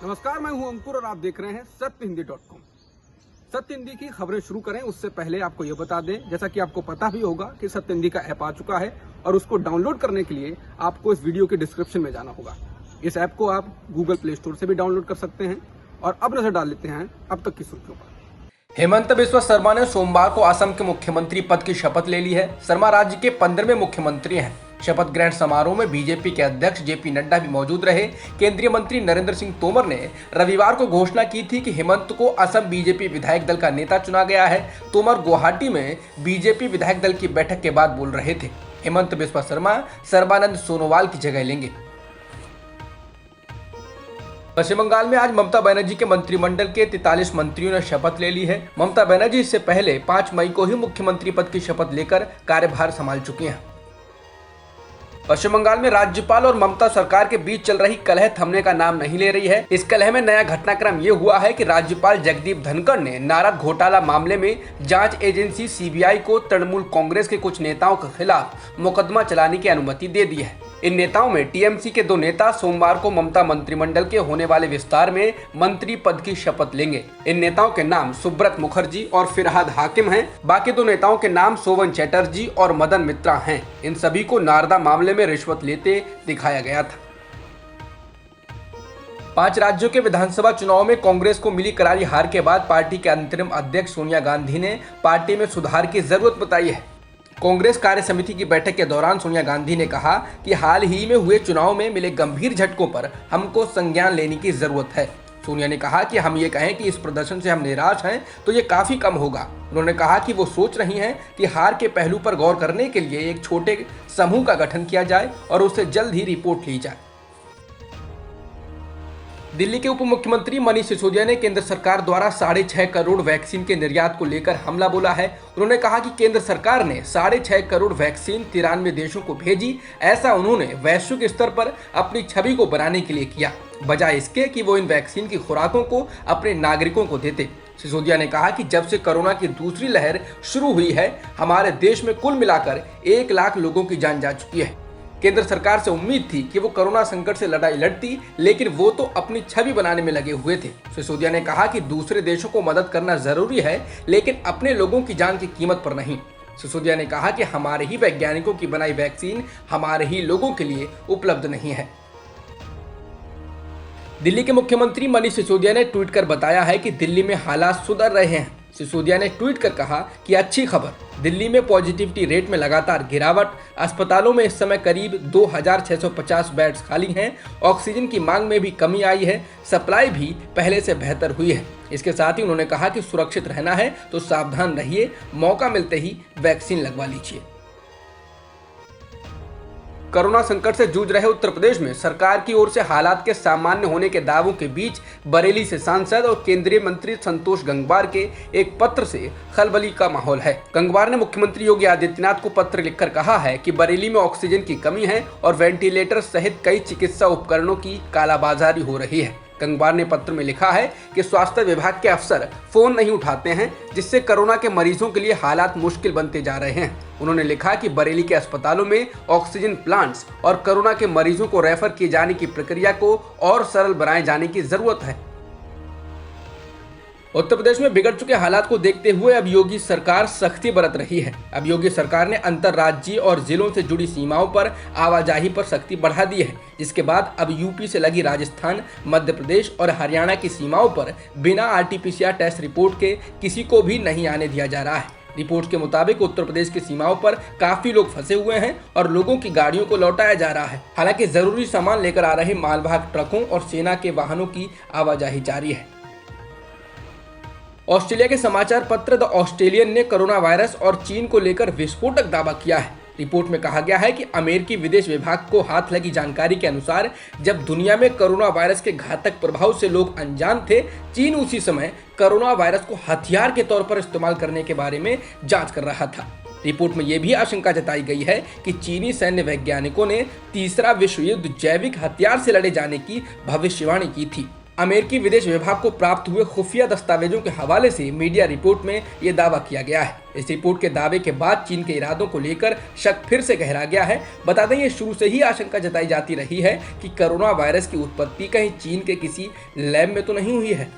नमस्कार, मैं हूं अंकुर और आप देख रहे हैं सत्यहिंदी.com। सत्य हिंदी की खबरें शुरू करें उससे पहले आपको ये बता दें, जैसा कि आपको पता भी होगा कि सत्य हिंदी का ऐप आ चुका है और उसको डाउनलोड करने के लिए आपको इस वीडियो के डिस्क्रिप्शन में जाना होगा। इस ऐप को आप गूगल प्ले स्टोर से भी डाउनलोड कर सकते हैं। और अब नजर डाल लेते हैं अब तक की सुर्खियों पर। हेमंत बिस्वा शर्मा ने सोमवार को असम के मुख्यमंत्री पद की शपथ ले ली है। शर्मा राज्य के 15वें मुख्यमंत्री हैं। शपथ ग्रहण समारोह में बीजेपी के अध्यक्ष जेपी नड्डा भी मौजूद रहे। केंद्रीय मंत्री नरेंद्र सिंह तोमर ने रविवार को घोषणा की थी कि हेमंत को असम बीजेपी विधायक दल का नेता चुना गया है। तोमर गुवाहाटी में बीजेपी विधायक दल की बैठक के बाद बोल रहे थे। हेमंत बिस्वा शर्मा सर्बानंद सोनोवाल की जगह लेंगे। पश्चिम बंगाल में आज ममता बनर्जी के मंत्रिमंडल के 43 मंत्रियों ने शपथ ले ली है। ममता बनर्जी इससे पहले 5 मई को ही मुख्यमंत्री पद की शपथ लेकर कार्यभार संभाल चुकी हैं। पश्चिम बंगाल में राज्यपाल और ममता सरकार के बीच चल रही कलह थमने का नाम नहीं ले रही है। इस कलह में नया घटनाक्रम ये हुआ है कि राज्यपाल जगदीप धनखड़ ने नारद घोटाला मामले में जांच एजेंसी सीबीआई को तृणमूल कांग्रेस के कुछ नेताओं के खिलाफ मुकदमा चलाने की अनुमति दे दी है। इन नेताओं में टीएमसी के 2 नेता सोमवार को ममता मंत्रिमंडल के होने वाले विस्तार में मंत्री पद की शपथ लेंगे। इन नेताओं के नाम सुब्रत मुखर्जी और फिरहाद हाकिम हैं। बाकी 2 नेताओं के नाम सोवन चैटर्जी और मदन मित्रा हैं। इन सभी को नारदा मामले में रिश्वत लेते दिखाया गया था। 5 राज्यों के विधानसभा चुनाव में कांग्रेस को मिली करारी हार के बाद पार्टी के अंतरिम अध्यक्ष सोनिया गांधी ने पार्टी में सुधार की जरूरत बताई है। कांग्रेस कार्य समिति की बैठक के दौरान सोनिया गांधी ने कहा कि हाल ही में हुए चुनाव में मिले गंभीर झटकों पर हमको संज्ञान लेने की जरूरत है। सोनिया ने कहा कि हम ये कहें कि इस प्रदर्शन से हम निराश हैं तो ये काफी कम होगा। उन्होंने कहा कि वो सोच रही हैं कि हार के पहलू पर गौर करने के लिए एक छोटे समूह का गठन किया जाए और उससे जल्द ही रिपोर्ट ली जाए। दिल्ली के उप मुख्यमंत्री मनीष सिसोदिया ने केंद्र सरकार द्वारा 6.5 करोड़ वैक्सीन के निर्यात को लेकर हमला बोला है। उन्होंने कहा कि केंद्र सरकार ने 6.5 करोड़ वैक्सीन 93 देशों को भेजी। ऐसा उन्होंने वैश्विक स्तर पर अपनी छवि को बनाने के लिए किया, बजाय इसके कि वो इन वैक्सीन की खुराकों को अपने नागरिकों को देते। सिसोदिया ने कहा कि जब से कोरोना की दूसरी लहर शुरू हुई है, हमारे देश में कुल मिलाकर 1 लाख लोगों की जान जा चुकी है। केंद्र सरकार से उम्मीद थी कि वो कोरोना संकट से लड़ाई लड़ती, लेकिन वो तो अपनी छवि बनाने में लगे हुए थे। सिसोदिया ने कहा कि दूसरे देशों को मदद करना जरूरी है, लेकिन अपने लोगों की जान की कीमत पर नहीं। सिसोदिया ने कहा कि हमारे ही वैज्ञानिकों की बनाई वैक्सीन हमारे ही लोगों के लिए उपलब्ध नहीं है। दिल्ली के मुख्यमंत्री मनीष सिसोदिया ने ट्वीट कर बताया है कि दिल्ली में हालात सुधर रहे हैं। सिसोदिया ने ट्वीट कर कहा कि अच्छी खबर, दिल्ली में पॉजिटिविटी रेट में लगातार गिरावट, अस्पतालों में इस समय करीब 2650 बेड्स खाली हैं, ऑक्सीजन की मांग में भी कमी आई है, सप्लाई भी पहले से बेहतर हुई है। इसके साथ ही उन्होंने कहा कि सुरक्षित रहना है तो सावधान रहिए, मौका मिलते ही वैक्सीन लगवा लीजिए। कोरोना संकट से जूझ रहे उत्तर प्रदेश में सरकार की ओर से हालात के सामान्य होने के दावों के बीच बरेली से सांसद और केंद्रीय मंत्री संतोष गंगवार के एक पत्र से खलबली का माहौल है। गंगवार ने मुख्यमंत्री योगी आदित्यनाथ को पत्र लिखकर कहा है कि बरेली में ऑक्सीजन की कमी है और वेंटिलेटर सहित कई चिकित्सा उपकरणों की कालाबाजारी हो रही है। गंगवार ने पत्र में लिखा है कि स्वास्थ्य विभाग के अफसर फोन नहीं उठाते हैं, जिससे कोरोना के मरीजों के लिए हालात मुश्किल बनते जा रहे हैं। उन्होंने लिखा कि बरेली के अस्पतालों में ऑक्सीजन प्लांट्स और कोरोना के मरीजों को रेफर किए जाने की प्रक्रिया को और सरल बनाए जाने की जरूरत है। उत्तर प्रदेश में बिगड़ चुके हालात को देखते हुए अब योगी सरकार सख्ती बरत रही है। अब योगी सरकार ने अंतर्राज्यीय और जिलों से जुड़ी सीमाओं पर आवाजाही पर सख्ती बढ़ा दी है, जिसके बाद अब यूपी से लगी राजस्थान, मध्य प्रदेश और हरियाणा की सीमाओं पर बिना आरटीपीसीआर टेस्ट रिपोर्ट के किसी को भी नहीं आने दिया जा रहा है। रिपोर्ट के मुताबिक उत्तर प्रदेश की सीमाओं पर काफी लोग फंसे हुए हैं और लोगों की गाड़ियों को लौटाया जा रहा है। हालांकि जरूरी सामान लेकर आ रहे मालवाहक ट्रकों और सेना के वाहनों की आवाजाही जारी है। ऑस्ट्रेलिया के समाचार पत्र द ऑस्ट्रेलियन ने कोरोना वायरस और चीन को लेकर विस्फोटक दावा किया है। रिपोर्ट में कहा गया है कि अमेरिकी विदेश विभाग को हाथ लगी जानकारी के अनुसार जब दुनिया में कोरोना वायरस के घातक प्रभाव से लोग अनजान थे, चीन उसी समय कोरोना वायरस को हथियार के तौर पर इस्तेमाल करने के बारे में जांच कर रहा था। रिपोर्ट में यह भी आशंका जताई गई है कि चीनी सैन्य वैज्ञानिकों ने तीसरा विश्व युद्ध जैविक हथियार से लड़े जाने की भविष्यवाणी की थी। अमेरिकी विदेश विभाग को प्राप्त हुए खुफिया दस्तावेजों के हवाले से मीडिया रिपोर्ट में ये दावा किया गया है। इस रिपोर्ट के दावे के बाद चीन के इरादों को लेकर शक फिर से गहरा गया है। बता दें, ये शुरू से ही आशंका जताई जाती रही है कि कोरोना वायरस की उत्पत्ति कहीं चीन के किसी लैब में तो नहीं हुई है।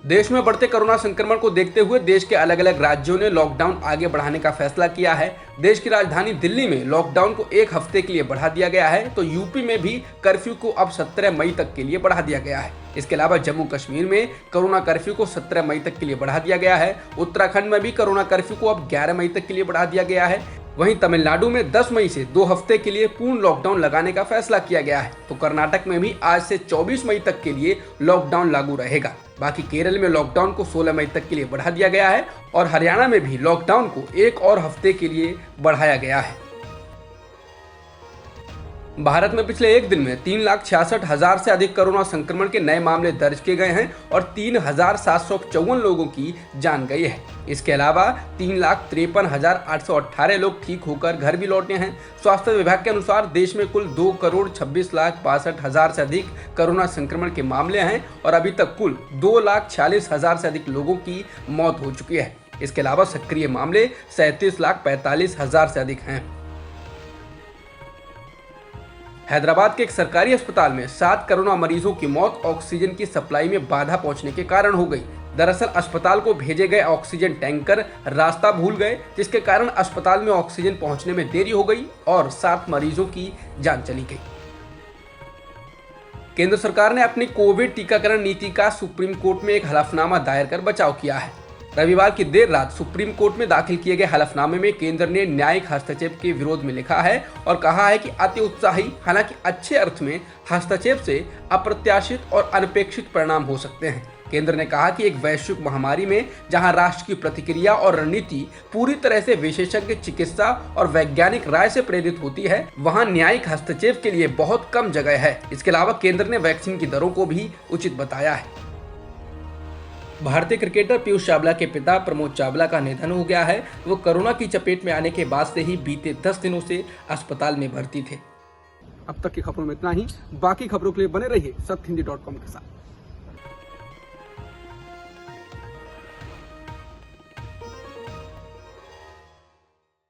देश में बढ़ते कोरोना संक्रमण को देखते हुए देश के अलग अलग राज्यों ने लॉकडाउन आगे बढ़ाने का फैसला किया है। देश की राजधानी दिल्ली में लॉकडाउन को 1 हफ्ते के लिए बढ़ा दिया गया है, तो यूपी में भी कर्फ्यू को अब 17 मई तक के लिए बढ़ा दिया गया है। इसके अलावा जम्मू कश्मीर में कोरोना कर्फ्यू को 17 मई तक के लिए बढ़ा दिया गया है। उत्तराखंड में भी कोरोना कर्फ्यू को अब 11 मई तक के लिए बढ़ा दिया गया है। वहीं तमिलनाडु में 10 मई से 2 हफ्ते के लिए पूर्ण लॉकडाउन लगाने का फैसला किया गया है। तो कर्नाटक में भी आज से 24 मई तक के लिए लॉकडाउन लागू रहेगा। बाकी केरल में लॉकडाउन को 16 मई तक के लिए बढ़ा दिया गया है और हरियाणा में भी लॉकडाउन को 1 और हफ्ते के लिए बढ़ाया गया है। भारत में पिछले एक दिन में 3,66,000 से अधिक कोरोना संक्रमण के नए मामले दर्ज किए गए हैं और 3,754 लोगों की जान गई है। इसके अलावा 3,53,818 लोग ठीक होकर घर भी लौटे हैं। स्वास्थ्य विभाग के अनुसार देश में कुल 2,26,62,000 से अधिक कोरोना संक्रमण के मामले हैं और अभी तक कुल 2,46,000 से अधिक लोगों की मौत हो चुकी है। इसके अलावा सक्रिय मामले 37,45,000 से अधिक हैं। हैदराबाद के एक सरकारी अस्पताल में 7 कोरोना मरीजों की मौत ऑक्सीजन की सप्लाई में बाधा पहुंचने के कारण हो गई। दरअसल अस्पताल को भेजे गए ऑक्सीजन टैंकर रास्ता भूल गए, जिसके कारण अस्पताल में ऑक्सीजन पहुंचने में देरी हो गई और 7 मरीजों की जान चली गई। केंद्र सरकार ने अपनी कोविड टीकाकरण नीति का सुप्रीम कोर्ट में एक हलफनामा दायर कर बचाव किया है। रविवार की देर रात सुप्रीम कोर्ट में दाखिल किए गए हलफनामे में केंद्र ने न्यायिक हस्तक्षेप के विरोध में लिखा है और कहा है कि अति उत्साही, हालांकि अच्छे अर्थ में, हस्तक्षेप से अप्रत्याशित और अनपेक्षित परिणाम हो सकते हैं। केंद्र ने कहा कि एक वैश्विक महामारी में जहां राष्ट्र की प्रतिक्रिया और रणनीति पूरी तरह से विशेषज्ञ चिकित्सा और वैज्ञानिक राय से प्रेरित होती है, वहां न्यायिक हस्तक्षेप के लिए बहुत कम जगह है। इसके अलावा केंद्र ने वैक्सीन की दरों को भी उचित बताया है। भारतीय क्रिकेटर पीयूष चावला के पिता प्रमोद चावला का निधन हो गया है। वो कोरोना की चपेट में आने के बाद से ही बीते 10 दिनों से अस्पताल में भर्ती थे। अब तक की खबरों में इतना ही। बाकी खबरों के लिए बने रहिए सत्यहिंदी.com के साथ।